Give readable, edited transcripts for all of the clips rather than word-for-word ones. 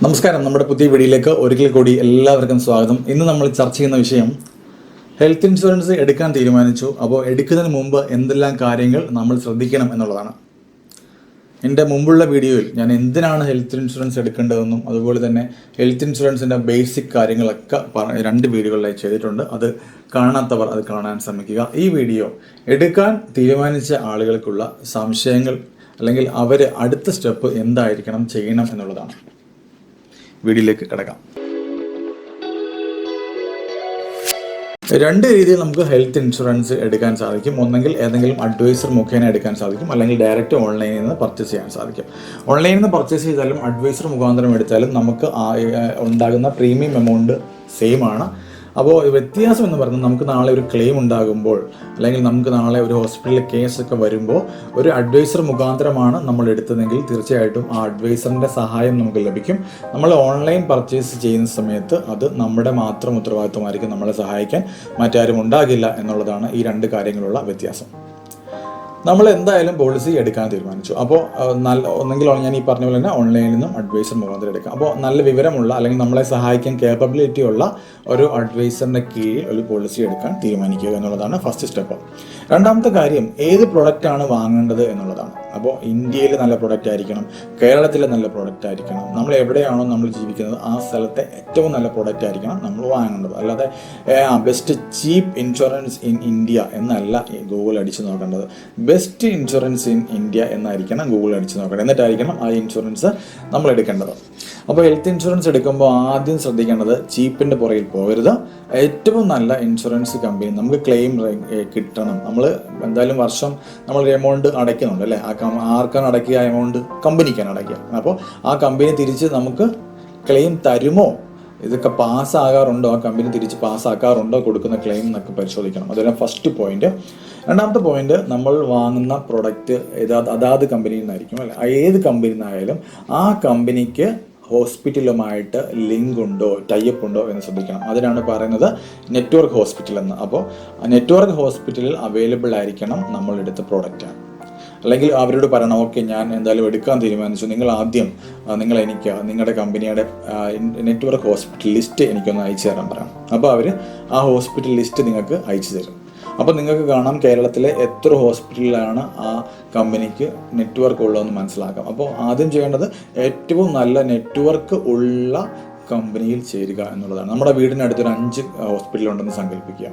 നമസ്കാരം. നമ്മുടെ പുതിയ വീഡിയോയിലേക്ക് ഒരിക്കൽ കൂടി എല്ലാവർക്കും സ്വാഗതം. ഇന്ന് നമ്മൾ ചർച്ച ചെയ്യുന്ന വിഷയം ഹെൽത്ത് ഇൻഷുറൻസ് എടുക്കാൻ തീരുമാനിച്ചു. അപ്പോൾ എടുക്കുന്നതിന് മുമ്പ് എന്തെല്ലാം കാര്യങ്ങൾ നമ്മൾ ശ്രദ്ധിക്കണം എന്നുള്ളതാണ്. എൻ്റെ മുമ്പുള്ള വീഡിയോയിൽ ഞാൻ എന്തിനാണ് ഹെൽത്ത് ഇൻഷുറൻസ് എടുക്കേണ്ടതെന്നും അതുപോലെ തന്നെ ഹെൽത്ത് ഇൻഷുറൻസിൻ്റെ ബേസിക് കാര്യങ്ങളൊക്കെ 2 വീഡിയോകളിലായി ചെയ്തിട്ടുണ്ട്. അത് കാണാത്തവർ അത് കാണാൻ ശ്രമിക്കുക. ഈ വീഡിയോ എടുക്കാൻ തീരുമാനിച്ച ആളുകൾക്കുള്ള സംശയങ്ങൾ അല്ലെങ്കിൽ അവർ അടുത്ത സ്റ്റെപ്പ് എന്തായിരിക്കണം ചെയ്യണം എന്നുള്ളതാണ്. വീഡിയോയിലേക്ക് കിടക്കാം. 2 രീതിയിൽ നമുക്ക് ഹെൽത്ത് ഇൻഷുറൻസ് എടുക്കാൻ സാധിക്കും. ഒന്നെങ്കിൽ ഏതെങ്കിലും അഡ്വൈസർ മുഖേന എടുക്കാൻ സാധിക്കും, അല്ലെങ്കിൽ ഡയറക്റ്റ് ഓൺലൈനിൽ നിന്ന് പർച്ചേസ് ചെയ്യാൻ സാധിക്കും. ഓൺലൈനിൽ നിന്ന് പർച്ചേസ് ചെയ്താലും അഡ്വൈസർ മുഖാന്തരം എടുത്താലും നമുക്ക് ഉണ്ടാകുന്ന പ്രീമിയം എമൗണ്ട് സെയിം ആണ്. അപ്പോൾ വ്യത്യാസം എന്ന് പറഞ്ഞാൽ നമുക്ക് നാളെ ഒരു ക്ലെയിം ഉണ്ടാകുമ്പോൾ അല്ലെങ്കിൽ നമുക്ക് നാളെ ഒരു ഹോസ്പിറ്റലിൽ കേസൊക്കെ വരുമ്പോൾ ഒരു അഡ്വൈസർ മുഖാന്തരമാണ് നമ്മൾ എടുത്തതെങ്കിൽ തീർച്ചയായിട്ടും ആ അഡ്വൈസറിൻ്റെ സഹായം നമുക്ക് ലഭിക്കും. നമ്മൾ ഓൺലൈൻ പർച്ചേസ് ചെയ്യുന്ന സമയത്ത് അത് നമ്മുടെ മാത്രം ഉത്തരവാദിത്വമായിരിക്കും. നമ്മളെ സഹായിക്കാൻ മറ്റാരും ഉണ്ടാകില്ല എന്നുള്ളതാണ് ഈ 2 കാര്യങ്ങളുള്ള വ്യത്യാസം. നമ്മൾ എന്തായാലും പോളിസി എടുക്കാൻ തീരുമാനിച്ചു. അപ്പോൾ ഒന്നെങ്കിൽ ഞാൻ ഈ പറഞ്ഞ പോലെ തന്നെ ഓൺലൈനിൽ നിന്നും അഡ്വൈസർ മുഖാന്തരം എടുക്കാം. അപ്പോൾ നല്ല വിവരമുള്ള അല്ലെങ്കിൽ നമ്മളെ സഹായിക്കാൻ കേപ്പബിലിറ്റി ഉള്ള ഒരു അഡ്വൈസറിൻ്റെ കീഴിൽ ഒരു പോളിസി എടുക്കാൻ തീരുമാനിക്കുക എന്നുള്ളതാണ് ഫസ്റ്റ് സ്റ്റെപ്പ്. രണ്ടാമത്തെ കാര്യം ഏത് പ്രൊഡക്റ്റാണ് വാങ്ങേണ്ടത് എന്നുള്ളതാണ്. അപ്പോൾ ഇന്ത്യയിൽ നല്ല പ്രൊഡക്റ്റ് ആയിരിക്കണം, കേരളത്തിലെ നല്ല പ്രൊഡക്റ്റ് ആയിരിക്കണം, നമ്മൾ എവിടെയാണോ നമ്മൾ ജീവിക്കുന്നത് ആ സ്ഥലത്തെ ഏറ്റവും നല്ല പ്രൊഡക്റ്റ് ആയിരിക്കണം നമ്മൾ വാങ്ങേണ്ടത്. അല്ലാതെ best cheap insurance in India എന്നല്ല ഗൂഗിൾ അടിച്ച് നോക്കേണ്ടത്. ബെസ്റ്റ് ഇൻഷുറൻസ് ഇൻ ഇന്ത്യ എന്നായിരിക്കണം ഗൂഗിൾ അടിച്ച് നോക്കേണ്ടത്. എന്നിട്ടായിരിക്കണം ആ ഇൻഷുറൻസ് നമ്മൾ എടുക്കേണ്ടത്. അപ്പോൾ ഹെൽത്ത് ഇൻഷുറൻസ് എടുക്കുമ്പോൾ ആദ്യം ശ്രദ്ധിക്കേണ്ടത് ചീപ്പിൻ്റെ പുറകിൽ പോകരുത്. ഏറ്റവും നല്ല ഇൻഷുറൻസ് കമ്പനി നമുക്ക് ക്ലെയിം കിട്ടണം. നമ്മൾ എന്തായാലും വർഷം നമ്മളൊരു എമൗണ്ട് അടയ്ക്കുന്നുണ്ട് അല്ലേ? ആർക്കാണ് അടയ്ക്കുക? ആ എമൗണ്ട് കമ്പനിക്കാണ് അടയ്ക്കുക. അപ്പോൾ ആ കമ്പനി തിരിച്ച് നമുക്ക് ക്ലെയിം തരുമോ, ഇതൊക്കെ പാസ്സാകാറുണ്ടോ, ആ കമ്പനി തിരിച്ച് പാസ്സാക്കാറുണ്ടോ കൊടുക്കുന്ന ക്ലെയിം എന്നൊക്കെ പരിശോധിക്കണം. അതെല്ലാം ഫസ്റ്റ് പോയിന്റ്. രണ്ടാമത്തെ പോയിന്റ്, നമ്മൾ വാങ്ങുന്ന പ്രൊഡക്റ്റ് അതാത് കമ്പനിയിൽ നിന്നായിരിക്കും അല്ലെ? ഏത് കമ്പനിയിൽ നിന്നായാലും ആ കമ്പനിക്ക് ഹോസ്പിറ്റലുമായിട്ട് ലിങ്ക് ഉണ്ടോ, ടൈപ്പ് ഉണ്ടോ എന്ന് ശ്രദ്ധിക്കണം. അതിനാണ് പറയുന്നത് നെറ്റ്വർക്ക് ഹോസ്പിറ്റൽ എന്ന്. അപ്പോൾ നെറ്റ്വർക്ക് ഹോസ്പിറ്റലിൽ അവൈലബിൾ ആയിരിക്കണം നമ്മൾ എടുത്ത പ്രോഡക്റ്റ്. അല്ലെങ്കിൽ അവരോട് പറയണം, ഓക്കെ ഞാൻ എന്തായാലും എടുക്കാൻ തീരുമാനിച്ചു, നിങ്ങൾ ആദ്യം എനിക്ക് നിങ്ങളുടെ കമ്പനിയുടെ നെറ്റ്വർക്ക് ഹോസ്പിറ്റൽ ലിസ്റ്റ് എനിക്കൊന്ന് അയച്ചു തരാൻ പറയണം. അപ്പോൾ അവർ ആ ഹോസ്പിറ്റൽ ലിസ്റ്റ് നിങ്ങൾക്ക് അയച്ചു തരും. അപ്പോൾ നിങ്ങൾക്ക് കാണാം കേരളത്തിലെ എത്ര ഹോസ്പിറ്റലിലാണ് ആ കമ്പനിക്ക് നെറ്റ്വർക്ക് ഉള്ളതെന്ന് മനസ്സിലാക്കാം. അപ്പോൾ ആദ്യം ചെയ്യേണ്ടത് ഏറ്റവും നല്ല നെറ്റ്വർക്ക് ഉള്ള കമ്പനിയിൽ ചേരുക എന്നുള്ളതാണ്. നമ്മുടെ വീടിനടുത്തൊരു 5 ഹോസ്പിറ്റലുണ്ടെന്ന് സങ്കല്പിക്കുക.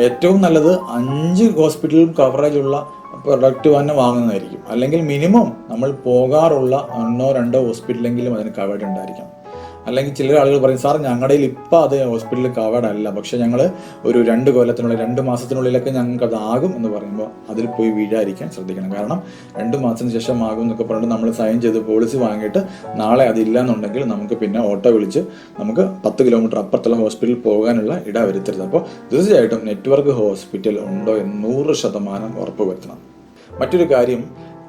ഏറ്റവും നല്ലത് 5 ഹോസ്പിറ്റലും കവറേജ് ഉള്ള പ്രൊഡക്റ്റ് തന്നെ വാങ്ങുന്നതായിരിക്കും. അല്ലെങ്കിൽ മിനിമം നമ്മൾ പോകാറുള്ള 1-2 ഹോസ്പിറ്റലെങ്കിലും അതിന് കവേർഡ് ഉണ്ടായിരിക്കണം. അല്ലെങ്കിൽ ചില ആളുകൾ പറയും, സാർ ഞങ്ങളുടെ ഇപ്പോൾ അത് ഹോസ്പിറ്റലിൽ കവേർഡ് അല്ല, പക്ഷെ ഞങ്ങൾ ഒരു 2 കൊല്ലത്തിനുള്ളിൽ 2 മാസത്തിനുള്ളിലൊക്കെ ഞങ്ങൾക്ക് അതാകും എന്ന് പറയുമ്പോൾ അതിൽ പോയി വീഴാതിരിക്കാൻ ശ്രദ്ധിക്കണം. കാരണം 2 മാസത്തിന് ശേഷം ആകും എന്നൊക്കെ പറഞ്ഞിട്ട് നമ്മൾ സൈൻ ചെയ്ത് പോളിസി വാങ്ങിയിട്ട് നാളെ അതില്ല എന്നുണ്ടെങ്കിൽ നമുക്ക് പിന്നെ ഓട്ടോ വിളിച്ച് നമുക്ക് 10 കിലോമീറ്റർ അപ്പുറത്തുള്ള ഹോസ്പിറ്റലിൽ പോകാനുള്ള ഇട വരുത്തരുത്. അപ്പോൾ തീർച്ചയായിട്ടും നെറ്റ്വർക്ക് ഹോസ്പിറ്റൽ ഉണ്ടോ എന്ന് 100% ഉറപ്പ് വരുത്തണം. മറ്റൊരു കാര്യം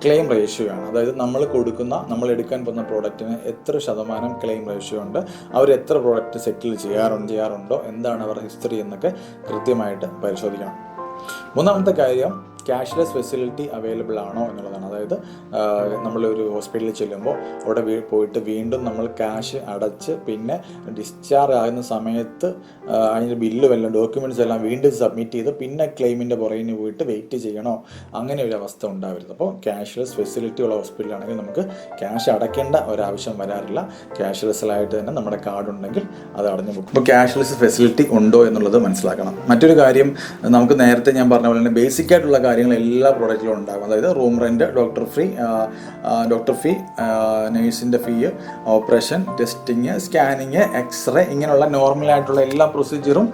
ക്ലെയിം റേഷ്യോ ആണ്. അതായത് നമ്മൾ എടുക്കാൻ പോകുന്ന പ്രോഡക്റ്റിന് എത്ര ശതമാനം ക്ലെയിം റേഷ്യോ ഉണ്ട്, അവർ എത്ര പ്രോഡക്റ്റ് സെറ്റിൽ ചെയ്യാറുണ്ടോ, എന്താണ് അവരുടെ ഹിസ്റ്ററി എന്നൊക്കെ കൃത്യമായിട്ട് പരിശോധിക്കണം. മൂന്നാമത്തെ കാര്യം ക്യാഷ്ലെസ് ഫെസിലിറ്റി അവൈലബിൾ ആണോ എന്നുള്ളതാണ്. അതായത് നമ്മളൊരു ഹോസ്പിറ്റലിൽ ചെല്ലുമ്പോൾ അവിടെ പോയിട്ട് വീണ്ടും നമ്മൾ ക്യാഷ് അടച്ച് പിന്നെ ഡിസ്ചാർജ് ആകുന്ന സമയത്ത് അതിൻ്റെ ബില്ല് വല്ലതും ഡോക്യുമെൻറ്റ്സ് എല്ലാം വീണ്ടും സബ്മിറ്റ് ചെയ്ത് പിന്നെ ക്ലെയിമിൻ്റെ പുറകിന് പോയിട്ട് വെയിറ്റ് ചെയ്യണോ, അങ്ങനെ ഒരു അവസ്ഥ ഉണ്ടാവരുത്. അപ്പോൾ ക്യാഷ്ലെസ് ഫെസിലിറ്റി ഉള്ള ഹോസ്പിറ്റലാണെങ്കിൽ നമുക്ക് ക്യാഷ് അടയ്ക്കേണ്ട ഒരാവശ്യം വരാറില്ല. ക്യാഷ്ലെസ്സിലായിട്ട് തന്നെ നമ്മുടെ കാർഡ് ഉണ്ടെങ്കിൽ അത് അടഞ്ഞു പോകും. അപ്പോൾ ക്യാഷ്ലെസ് ഫെസിലിറ്റി ഉണ്ടോ എന്നുള്ളത് മനസ്സിലാക്കണം. മറ്റൊരു കാര്യം, നമുക്ക് നേരത്തെ ഞാൻ പറഞ്ഞ പോലെ തന്നെ ബേസിക് ആയിട്ടുള്ള കാര്യങ്ങൾ എല്ലാ പ്രോഡക്റ്റിലും ഉണ്ടാകും. അതായത് റൂം റെൻറ്റ്, ഡോക്ടർ ഫീ, നേഴ്സിൻ്റെ ഫീ, ഓപ്പറേഷൻ, ടെസ്റ്റിങ്, സ്കാനിങ്, എക്സ്റേ, ഇങ്ങനെയുള്ള നോർമലായിട്ടുള്ള എല്ലാ പ്രൊസീജിയറും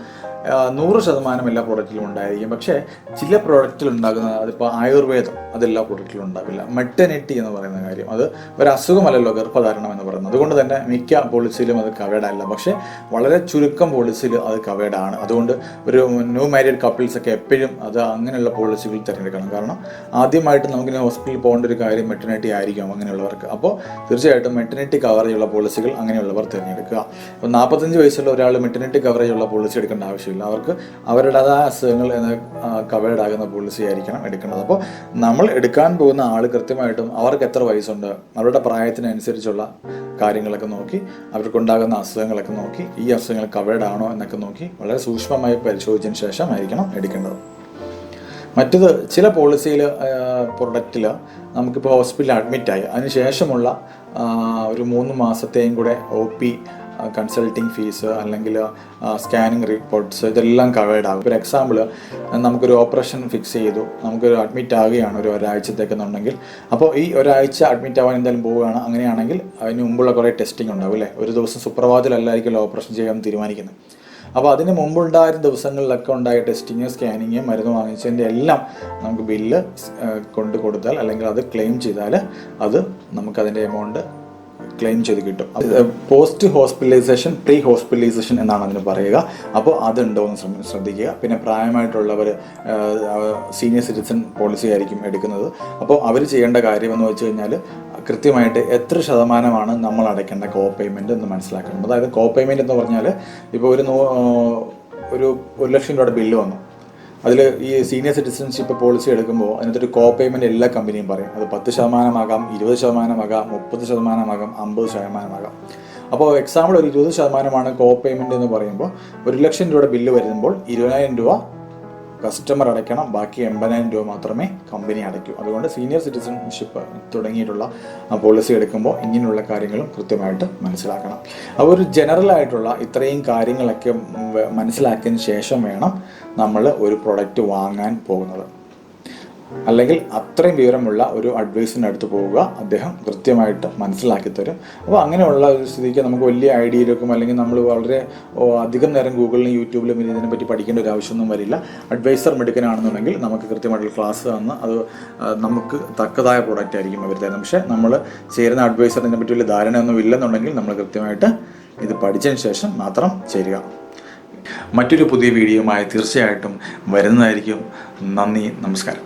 100% എല്ലാ പ്രോഡക്റ്റിലും ഉണ്ടായിരിക്കും. പക്ഷേ ചില പ്രോഡക്റ്റിൽ ഉണ്ടാകുന്നത്, അതിപ്പോൾ ആയുർവേദം അതെല്ലാ പ്രോഡക്റ്റിലും ഉണ്ടാവില്ല. മെറ്റർനിറ്റി എന്ന് പറയുന്ന കാര്യം അത് ഒരു അസുഖമല്ലല്ലോ ഗർഭധാരണം എന്ന് പറയുന്നത്. അതുകൊണ്ട് തന്നെ മിക്ക പോളിസിയിലും അത് കവേർഡ് അല്ല. പക്ഷേ വളരെ ചുരുക്കം പോളിസിയിൽ അത് കവേർഡ് ആണ്. അതുകൊണ്ട് ഒരു ന്യൂ മാരീഡ് കപ്പിൾസൊക്കെ എപ്പോഴും അത് അങ്ങനെയുള്ള പോളിസികൾ തിരഞ്ഞെടുക്കണം. കാരണം ആദ്യമായിട്ട് നമുക്കിനി ഹോസ്പിറ്റലിൽ പോകേണ്ട ഒരു കാര്യം മെറ്റർനിറ്റി ആയിരിക്കും അങ്ങനെയുള്ളവർക്ക്. അപ്പോൾ തീർച്ചയായിട്ടും മെറ്റർനിറ്റി കവറേജ് ഉള്ള പോളിസികൾ അങ്ങനെയുള്ളവർ തിരഞ്ഞെടുക്കുക. അപ്പോൾ 45 വയസ്സുള്ള ഒരാൾ മെറ്റർനിറ്റി കവറേജ് ഉള്ള പോളിസി എടുക്കേണ്ട ആവശ്യമില്ല. ആവശ്യമില്ല. അവർക്ക് അവരുടേതായ അസുഖങ്ങൾ കവേർഡ് ആകുന്ന പോളിസി ആയിരിക്കണം എടുക്കേണ്ടത്. അപ്പോൾ നമ്മൾ എടുക്കാൻ പോകുന്ന ആൾ കൃത്യമായിട്ടും അവർക്ക് എത്ര വയസ്സുണ്ട്, അവരുടെ പ്രായത്തിനനുസരിച്ചുള്ള കാര്യങ്ങളൊക്കെ നോക്കി, അവർക്കുണ്ടാകുന്ന അസുഖങ്ങളൊക്കെ നോക്കി, ഈ അസുഖങ്ങൾ കവേർഡ് ആണോ എന്നൊക്കെ നോക്കി വളരെ സൂക്ഷ്മമായി പരിശോധിച്ചതിന് ശേഷം ആയിരിക്കണം എടുക്കേണ്ടത്. മറ്റത് ചില പോളിസിയിൽ പ്രൊഡക്റ്റിൽ നമുക്കിപ്പോൾ ഹോസ്പിറ്റലിൽ അഡ്മിറ്റായി അതിന് ശേഷമുള്ള ഒരു 3 മാസത്തെയും കൂടെ OP കൺസൾട്ടിങ് ഫീസ് അല്ലെങ്കിൽ സ്കാനിങ് റിപ്പോർട്ട്സ് ഇതെല്ലാം കവേർഡ് ആകും. ഒരു എക്സാമ്പിൾ, നമുക്കൊരു ഓപ്പറേഷൻ ഫിക്സ് ചെയ്തു, നമുക്കൊരു അഡ്മിറ്റ് ആവുകയാണ് ഒരാഴ്ചത്തേക്കെന്നുണ്ടെങ്കിൽ, അപ്പോൾ ഈ ഒരാഴ്ച അഡ്മിറ്റ് ആവാൻ എന്തായാലും പോവുകയാണ്. അങ്ങനെയാണെങ്കിൽ അതിന് മുമ്പുള്ള കുറേ ടെസ്റ്റിംഗ് ഉണ്ടാവും അല്ലേ. ഒരു ദിവസം സുപ്രഭാതത്തിലല്ലായിരിക്കും ഓപ്പറേഷൻ ചെയ്യാൻ തീരുമാനിക്കുന്നത്. അപ്പോൾ അതിന് മുമ്പുണ്ടായ ദിവസങ്ങളിലൊക്കെ ഉണ്ടായ ടെസ്റ്റിങ്, സ്കാനിങ്, മരുന്ന് വാങ്ങിച്ചതിൻ്റെ എല്ലാം നമുക്ക് ബില്ല് കൊടുത്താൽ അല്ലെങ്കിൽ അത് ക്ലെയിം ചെയ്താൽ അത് നമുക്കതിൻ്റെ എമൗണ്ട് ക്ലെയിം ചെയ്ത് കിട്ടും. പോസ്റ്റ് ഹോസ്പിറ്റലൈസേഷൻ, പ്രീ ഹോസ്പിറ്റലൈസേഷൻ എന്നാണ് അതിന് പറയുക. അപ്പോൾ അതുണ്ടോ എന്ന് ശ്രദ്ധിക്കുക. പിന്നെ പ്രായമായിട്ടുള്ളവർ സീനിയർ സിറ്റിസൺ പോളിസി ആയിരിക്കും എടുക്കുന്നത്. അപ്പോൾ അവർ ചെയ്യേണ്ട കാര്യമെന്ന് വെച്ച് കഴിഞ്ഞാൽ കൃത്യമായിട്ട് എത്ര ശതമാനമാണ് നമ്മൾ അടയ്ക്കേണ്ട കോ പേയ്മെൻറ്റ് എന്ന് മനസ്സിലാക്കണം. അതായത് കോ പേയ്മെൻറ്റ് എന്ന് പറഞ്ഞാൽ ഇപ്പോൾ ഒരു 1 ലക്ഷം രൂപയുടെ ബില്ല് വന്നു, അതിൽ ഈ സീനിയർ സിറ്റിസൺഷിപ്പ് പോളിസി എടുക്കുമ്പോൾ അതിനകത്തൊരു കോ പേയ്മെൻറ്റ് എല്ലാ കമ്പനിയും പറയും. അത് 10% ആകാം, 20% ആകാം, 30% ആകാം, 50% ആകാം. അപ്പോൾ എക്സാമ്പിൾ ഒരു 20% കോ പേയ്മെൻറ്റ് എന്ന് പറയുമ്പോൾ 1 ലക്ഷം രൂപയുടെ ബില്ല് വരുമ്പോൾ 20,000 രൂപ കസ്റ്റമർ അടയ്ക്കണം, ബാക്കി 80,000 രൂപ മാത്രമേ കമ്പനി അടയ്ക്കൂ. അതുകൊണ്ട് സീനിയർ സിറ്റിസൺഷിപ്പ് തുടങ്ങിയിട്ടുള്ള പോളിസി എടുക്കുമ്പോൾ ഇങ്ങനെയുള്ള കാര്യങ്ങളും കൃത്യമായിട്ട് മനസ്സിലാക്കണം. അപ്പോൾ ഒരു ജനറൽ ആയിട്ടുള്ള ഇത്രയും കാര്യങ്ങളൊക്കെ മനസ്സിലാക്കിയതിന് ശേഷം വേണം നമ്മൾ ഒരു പ്രൊഡക്റ്റ് വാങ്ങാൻ പോകുന്നത്. അല്ലെങ്കിൽ അത്രയും വിവരമുള്ള ഒരു അഡ്വൈസറിൻ്റെ അടുത്ത് പോവുക, അദ്ദേഹം കൃത്യമായിട്ട് മനസ്സിലാക്കി തരും. അപ്പോൾ അങ്ങനെയുള്ള ഒരു സ്ഥിതിക്ക് നമുക്ക് വലിയ ഐഡിയയിലേക്കും അല്ലെങ്കിൽ നമ്മൾ വളരെ അധികം നേരം ഗൂഗിളിലും യൂട്യൂബിലും ഇതിനെപ്പറ്റി പഠിക്കേണ്ട ഒരു ആവശ്യമൊന്നും വരില്ല. അഡ്വൈസർ മെടുക്കാനാണെന്നുണ്ടെങ്കിൽ നമുക്ക് കൃത്യമായിട്ടുള്ള ക്ലാസ് തന്ന് അത് നമുക്ക് തക്കതായ പ്രോഡക്റ്റ് ആയിരിക്കും അവർ തരുന്നത്. പക്ഷേ നമ്മൾ ചേരുന്ന അഡ്വൈസറിനെ പറ്റി വലിയ ധാരണയൊന്നും ഇല്ലെന്നുണ്ടെങ്കിൽ നമ്മൾ കൃത്യമായിട്ട് ഇത് പഠിച്ചതിന് ശേഷം മാത്രം ചേരുക. മറ്റൊരു പുതിയ വീഡിയോയുമായി തീർച്ചയായിട്ടും വരുന്നതായിരിക്കും. നന്ദി, നമസ്കാരം.